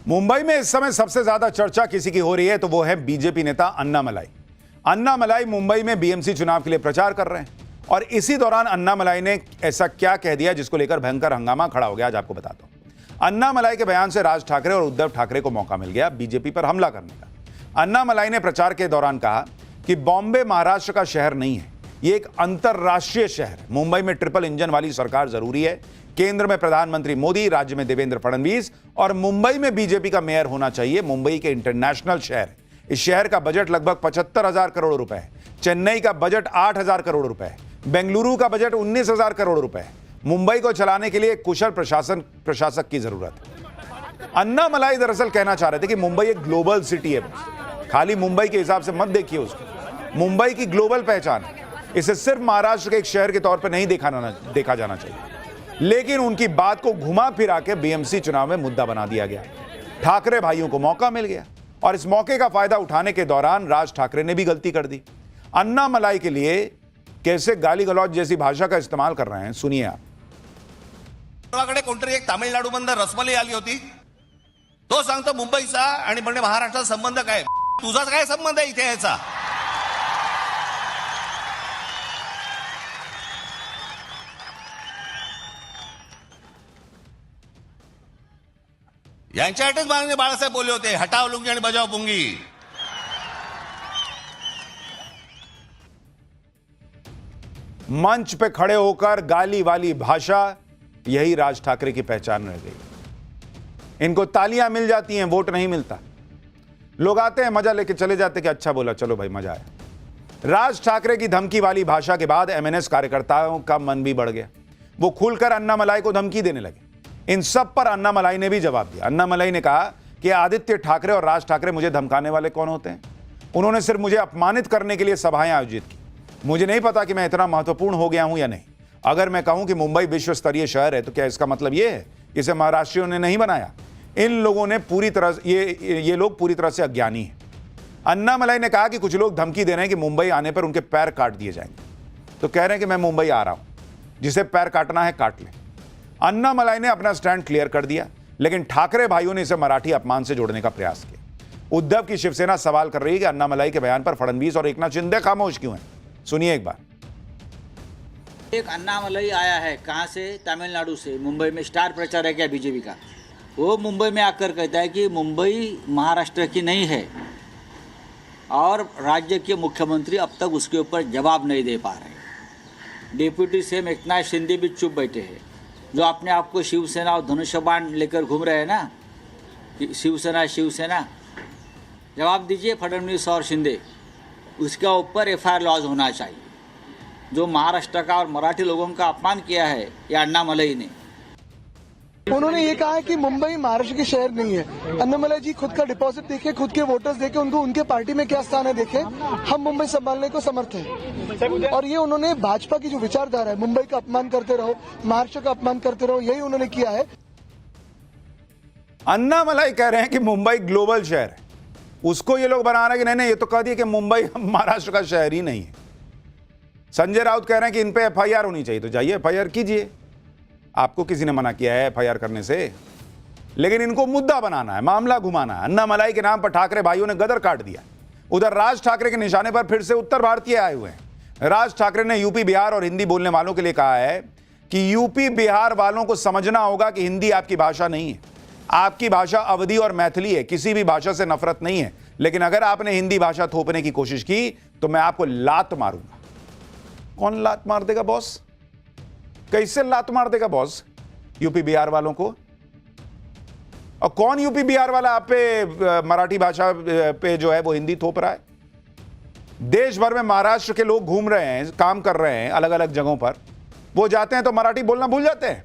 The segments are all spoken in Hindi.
मुंबई में इस समय सबसे ज्यादा चर्चा किसी की हो रही है तो वो है बीजेपी नेता अन्नामलाई। अन्नामलाई मुंबई में बीएमसी चुनाव के लिए प्रचार कर रहे हैं और इसी दौरान अन्नामलाई ने ऐसा क्या कह दिया जिसको लेकर भयंकर हंगामा खड़ा हो गया, आज आपको बताता हूं। अन्नामलाई के बयान से राज ठाकरे और उद्धव ठाकरे को मौका मिल गया बीजेपी पर हमला करने का। अन्नामलाई ने प्रचार के दौरान कहा कि बॉम्बे महाराष्ट्र का शहर नहीं है, यह एक अंतरराष्ट्रीय शहर है। मुंबई में ट्रिपल इंजन वाली सरकार जरूरी है। केंद्र में प्रधानमंत्री मोदी, राज्य में देवेंद्र फडणवीस और मुंबई में बीजेपी का मेयर होना चाहिए। मुंबई के इंटरनेशनल शहर है। इस शहर का बजट लगभग 75,000 करोड़ रुपए है। चेन्नई का बजट 8,000 करोड़ रुपए है। बेंगलुरु का बजट 19,000 करोड़ रुपए है। मुंबई को चलाने के लिए एक कुशल प्रशासक की जरूरत है। अन्नामलाई दरअसल कहना चाह रहे थे कि मुंबई एक ग्लोबल सिटी है। खाली मुंबई के हिसाब से मत देखिए उसको, मुंबई की ग्लोबल पहचान है। इसे सिर्फ महाराष्ट्र के एक शहर के तौर पर नहीं देखा जाना चाहिए। लेकिन उनकी बात को घुमा फिरा के बीएमसी चुनाव में मुद्दा बना दिया गया। ठाकरे भाइयों को मौका मिल गया और इस मौके का फायदा उठाने के दौरान राज ठाकरे ने भी गलती कर दी। अन्नामलाई के लिए कैसे गाली गलौज जैसी भाषा का इस्तेमाल कर रहे हैं, सुनिए आप। कोणतरी एक तामिळनाडू बंद रसमलाई आली होती, तो सांगतो मुंबईचा आणि म्हणजे महाराष्ट्राचा संबंध काय, तुझा काय संबंध आहे इथे याचा? यांच्यासाठीच माननीय बाळासाहेब बोलले होते, हटाव लुंगी आणि बजाव पुंगी। मंच पे खड़े होकर गाली वाली भाषा, यही राज ठाकरे की पहचान रह गई। इनको तालियां मिल जाती हैं, वोट नहीं मिलता। लोग आते हैं, मजा लेके चले जाते कि अच्छा बोला, चलो भाई मजा आया। राज ठाकरे की धमकी वाली भाषा के बाद एमएनएस कार्यकर्ताओं का मन भी बढ़ गया। वो खुलकर अन्नामलाई को धमकी देने लगे। इन सब पर अन्नामलाई ने भी जवाब दिया। अन्नामलाई ने कहा कि आदित्य ठाकरे और राज ठाकरे मुझे धमकाने वाले कौन होते हैं? उन्होंने सिर्फ मुझे अपमानित करने के लिए सभाएं आयोजित की। मुझे नहीं पता कि मैं इतना महत्वपूर्ण हो गया हूं या नहीं। अगर मैं कहूं कि मुंबई विश्व स्तरीय शहर है तो क्या इसका मतलब यह है इसे महाराष्ट्रियों ने नहीं बनाया? इन लोगों ने पूरी तरह ये लोग पूरी तरह से अज्ञानी हैं। अन्नामलाई ने कहा कि कुछ लोग धमकी दे रहे हैं कि मुंबई आने पर उनके पैर काट दिए जाएंगे। तो कह रहे हैं कि मैं मुंबई आ रहा हूं, जिसे पैर काटना है काट लें। अन्नामलाई ने अपना स्टैंड क्लियर कर दिया, लेकिन ठाकरे भाइयों ने इसे मराठी अपमान से जोड़ने का प्रयास किया। उद्धव की शिवसेना सवाल कर रही है कि अन्नामलाई के बयान पर फडणवीस और एकनाथ शिंदे खामोश क्यों हैं? सुनिए एक बार। एक अन्नामलाई आया है, कहाँ से? तमिलनाडु से। मुंबई में स्टार प्रचार है क्या बीजेपी का? वो मुंबई में आकर कहता है कि मुंबई महाराष्ट्र की नहीं है और राज्य के मुख्यमंत्री अब तक उसके ऊपर जवाब नहीं दे पा रहे। डिप्यूटी सीएम एकनाथ शिंदे भी चुप बैठे हैं, जो अपने आप को शिवसेना और धनुष्य बाण लेकर घूम रहे हैं ना, कि शिवसेना शिवसेना। जवाब दीजिए फडणवीस और शिंदे, उसके ऊपर एफआईआर लॉज होना चाहिए। जो महाराष्ट्र का और मराठी लोगों का अपमान किया है ये अन्नामलाई ने। उन्होंने ये कहा है कि मुंबई महाराष्ट्र की शहर नहीं है। अन्नामलाई जी खुद का डिपॉजिट देखे, खुद के वोटर्स देखे, उनको उनके पार्टी में क्या स्थान है देखे। हम मुंबई संभालने को समर्थ हैं। और ये उन्होंने भाजपा की जो विचारधारा है, मुंबई का अपमान करते रहो, महाराष्ट्र का अपमान करते रहो, यही उन्होंने किया है। अन्नामलाई कह रहे हैं कि मुंबई ग्लोबल शहर है। उसको ये लोग बना रहे हैं कि नहीं, ये तो कह दिए कि मुंबई महाराष्ट्र का शहर ही नहीं है। संजय राउत कह रहे हैं कि इन पे एफआईआर होनी चाहिए, तो जाइए एफआईआर कीजिए। आपको किसी ने मना किया है एफआईआर करने से? लेकिन इनको मुद्दा बनाना है, मामला घुमाना है। अन्नामलाई के नाम पर ठाकरे भाइयों ने गदर काट दिया। उधर राज ठाकरे के निशाने पर फिर से उत्तर भारतीय आए हुए हैं। राज ठाकरे ने यूपी, बिहार और हिंदी बोलने वालों के लिए कहा है कि यूपी, बिहार वालों को समझना होगा कि हिंदी आपकी भाषा नहीं है। आपकी भाषा अवधी और मैथिली है। किसी भी भाषा से नफरत नहीं है, लेकिन अगर आपने हिंदी भाषा थोपने की कोशिश की तो मैं आपको लात मारूंगा। कौन लात मार देगा बॉस? कैसे लात मार देगा बॉस यूपी बिहार वालों को? और कौन यूपी बिहार वाला आप पे मराठी भाषा पे जो है वो हिंदी थोप रहा है? देश भर में महाराष्ट्र के लोग घूम रहे हैं, काम कर रहे हैं अलग अलग जगहों पर। वो जाते हैं तो मराठी बोलना भूल जाते हैं।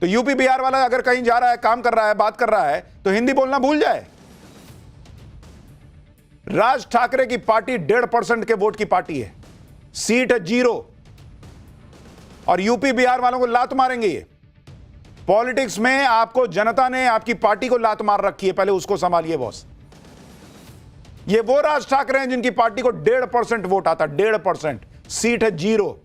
तो यूपी बिहार वाला अगर कहीं जा रहा है, काम कर रहा है, बात कर रहा है, तो हिंदी बोलना भूल जाए। राज ठाकरे की पार्टी 1.5% के वोट की पार्टी है, सीट है 0 और यूपी बिहार वालों को लात मारेंगे ये। पॉलिटिक्स में आपको जनता ने आपकी पार्टी को लात मार रखी है, पहले उसको संभालिए बॉस। ये वो राज ठाकरे हैं जिनकी पार्टी को 1.5% वोट आता, 1.5%, सीट है 0।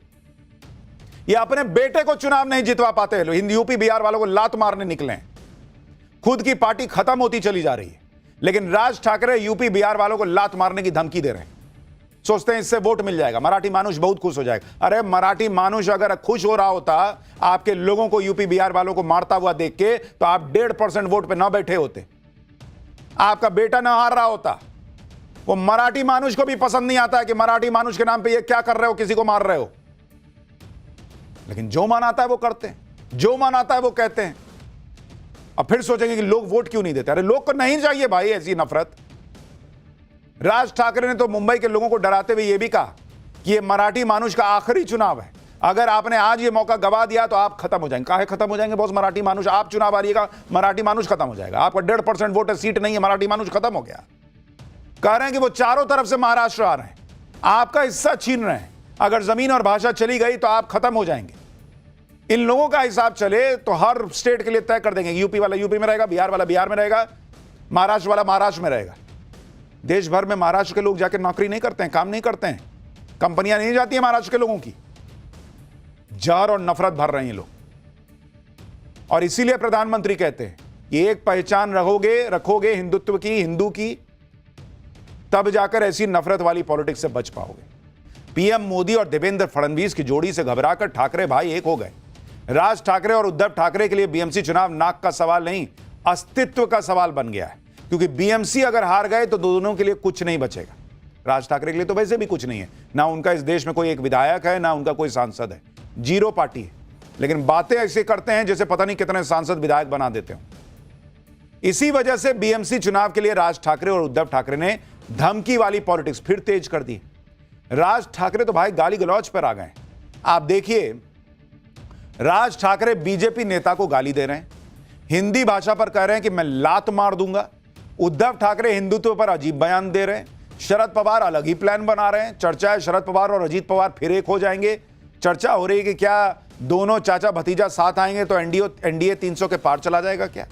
ये अपने बेटे को चुनाव नहीं जितवा पाते, हिंदी यूपी बिहार वालों को लात मारने निकले। खुद की पार्टी खत्म होती चली जा रही है, लेकिन राज ठाकरे यूपी बिहार वालों को लात मारने की धमकी दे रहे हैं। सोचते हैं इससे वोट मिल जाएगा, मराठी मानुष बहुत खुश हो जाएगा। अरे मराठी मानुष अगर खुश हो रहा होता आपके लोगों को, यूपी बिहार वालों को मारता हुआ देख के, तो आप 1.5% वोट पे ना बैठे होते, आपका बेटा ना हार रहा होता। वो मराठी मानुष को भी पसंद नहीं आता है कि मराठी मानुष के नाम पे ये क्या कर रहे हो, किसी को मार रहे हो। लेकिन जो मन आता है वो करते हैं, जो मन आता है वो कहते हैं। अब फिर सोचेंगे कि लोग वोट क्यों नहीं देते। अरे लोग को नहीं चाहिए भाई ऐसी नफरत। राज ठाकरे ने तो मुंबई के लोगों को डराते हुए यह भी कहा कि यह मराठी मानुष का आखिरी चुनाव है, अगर आपने आज ये मौका गवा दिया तो आप खत्म हो जाएंगे। काहे खत्म हो जाएंगे बॉस? मराठी मानुष, आप चुनाव हारिएगा, मराठी मानुष खत्म हो जाएगा। आपका 1.5% वोट है, सीट नहीं है, मराठी मानुष खत्म हो गया। कह रहे हैं कि वो चारों तरफ से महाराष्ट्र आ रहे हैं, आपका हिस्सा छीन रहे हैं। अगर जमीन और भाषा चली गई तो आप खत्म हो जाएंगे। इन लोगों का हिसाब चले तो हर स्टेट के लिए तय कर देंगे, यूपी वाला यूपी में रहेगा, बिहार वाला बिहार में रहेगा, महाराष्ट्र वाला महाराष्ट्र में रहेगा। देश भर में महाराष्ट्र के लोग जाकर नौकरी नहीं करते हैं, काम नहीं करते हैं, कंपनियां नहीं जाती हैं महाराष्ट्र के लोगों की। जहर और नफरत भर रहे हैं लोग। और इसीलिए प्रधानमंत्री कहते हैं कि एक पहचान रखोगे हिंदुत्व की, हिंदू की, तब जाकर ऐसी नफरत वाली पॉलिटिक्स से बच पाओगे। पीएम मोदी और देवेंद्र फडणवीस की जोड़ी से घबराकर ठाकरे भाई एक हो गए। राज ठाकरे और उद्धव ठाकरे के लिए बीएमसी चुनाव नाक का सवाल नहीं, अस्तित्व का सवाल बन गया है। क्योंकि बीएमसी अगर हार गए तो दोनों के लिए कुछ नहीं बचेगा। राज ठाकरे के लिए तो वैसे भी कुछ नहीं है, ना उनका इस देश में कोई एक विधायक है, ना उनका कोई सांसद है, जीरो पार्टी है। लेकिन बातें ऐसे करते हैं जैसे पता नहीं कितने सांसद विधायक बना देते हो। इसी वजह से बीएमसी चुनाव के लिए राज ठाकरे और उद्धव ठाकरे ने धमकी वाली पॉलिटिक्स फिर तेज कर दी। राज ठाकरे तो भाई गाली गलौज पर आ गए। आप देखिए, राज ठाकरे बीजेपी नेता को गाली दे रहे हैं, हिंदी भाषा पर कह रहे हैं कि मैं लात मार दूंगा। उद्धव ठाकरे हिंदुत्व पर अजीब बयान दे रहे हैं। शरद पवार अलग ही प्लान बना रहे हैं। चर्चा है शरद पवार और अजीत पवार फिर एक हो जाएंगे। चर्चा हो रही है कि क्या दोनों चाचा भतीजा साथ आएंगे तो एनडीए 300 के पार चला जाएगा क्या।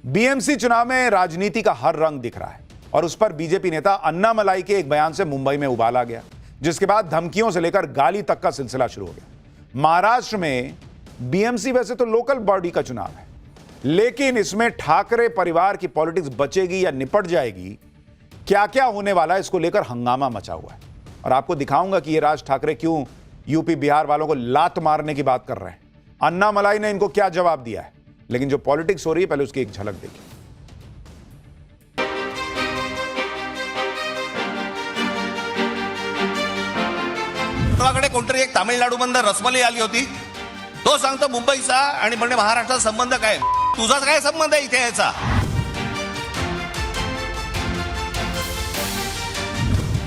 बीएमसी चुनाव में राजनीति का हर रंग दिख रहा है और उस पर बीजेपी नेता अन्नामलाई के एक बयान से मुंबई में उबाल आ गया, जिसके बाद धमकियों से लेकर गाली तक का सिलसिला शुरू हो गया। महाराष्ट्र में बीएमसी वैसे तो लोकल बॉडी का चुनाव है, लेकिन इसमें ठाकरे परिवार की पॉलिटिक्स बचेगी या निपट जाएगी, क्या क्या होने वाला है, इसको लेकर हंगामा मचा हुआ है। और आपको दिखाऊंगा कि ये राज ठाकरे क्यों यूपी बिहार वालों को लात मारने की बात कर रहे हैं। अन्नामलाई ने इनको क्या जवाब दिया है, लेकिन जो पॉलिटिक्स हो रही है पहले उसकी एक झलक देखिए। कडे कोणतरी एक तामिळनाडूमधून रसमलाई आली होती, तो सांगतो मुंबईचा आणि म्हणजे महाराष्ट्राचा संबंध काय, तुझाच काय संबंध आहे इथे याचा?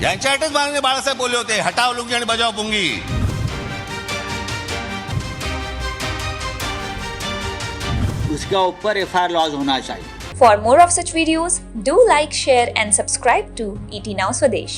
यांच्यासाठीच माननीय बाळासाहेब बोलले होते, हटाव लुंगी आणि बजाव पुंगी। उसके ऊपर एफआईआर लॉज होना चाहिए। For more of such videos, do like, share and subscribe to ET Now Swadesh.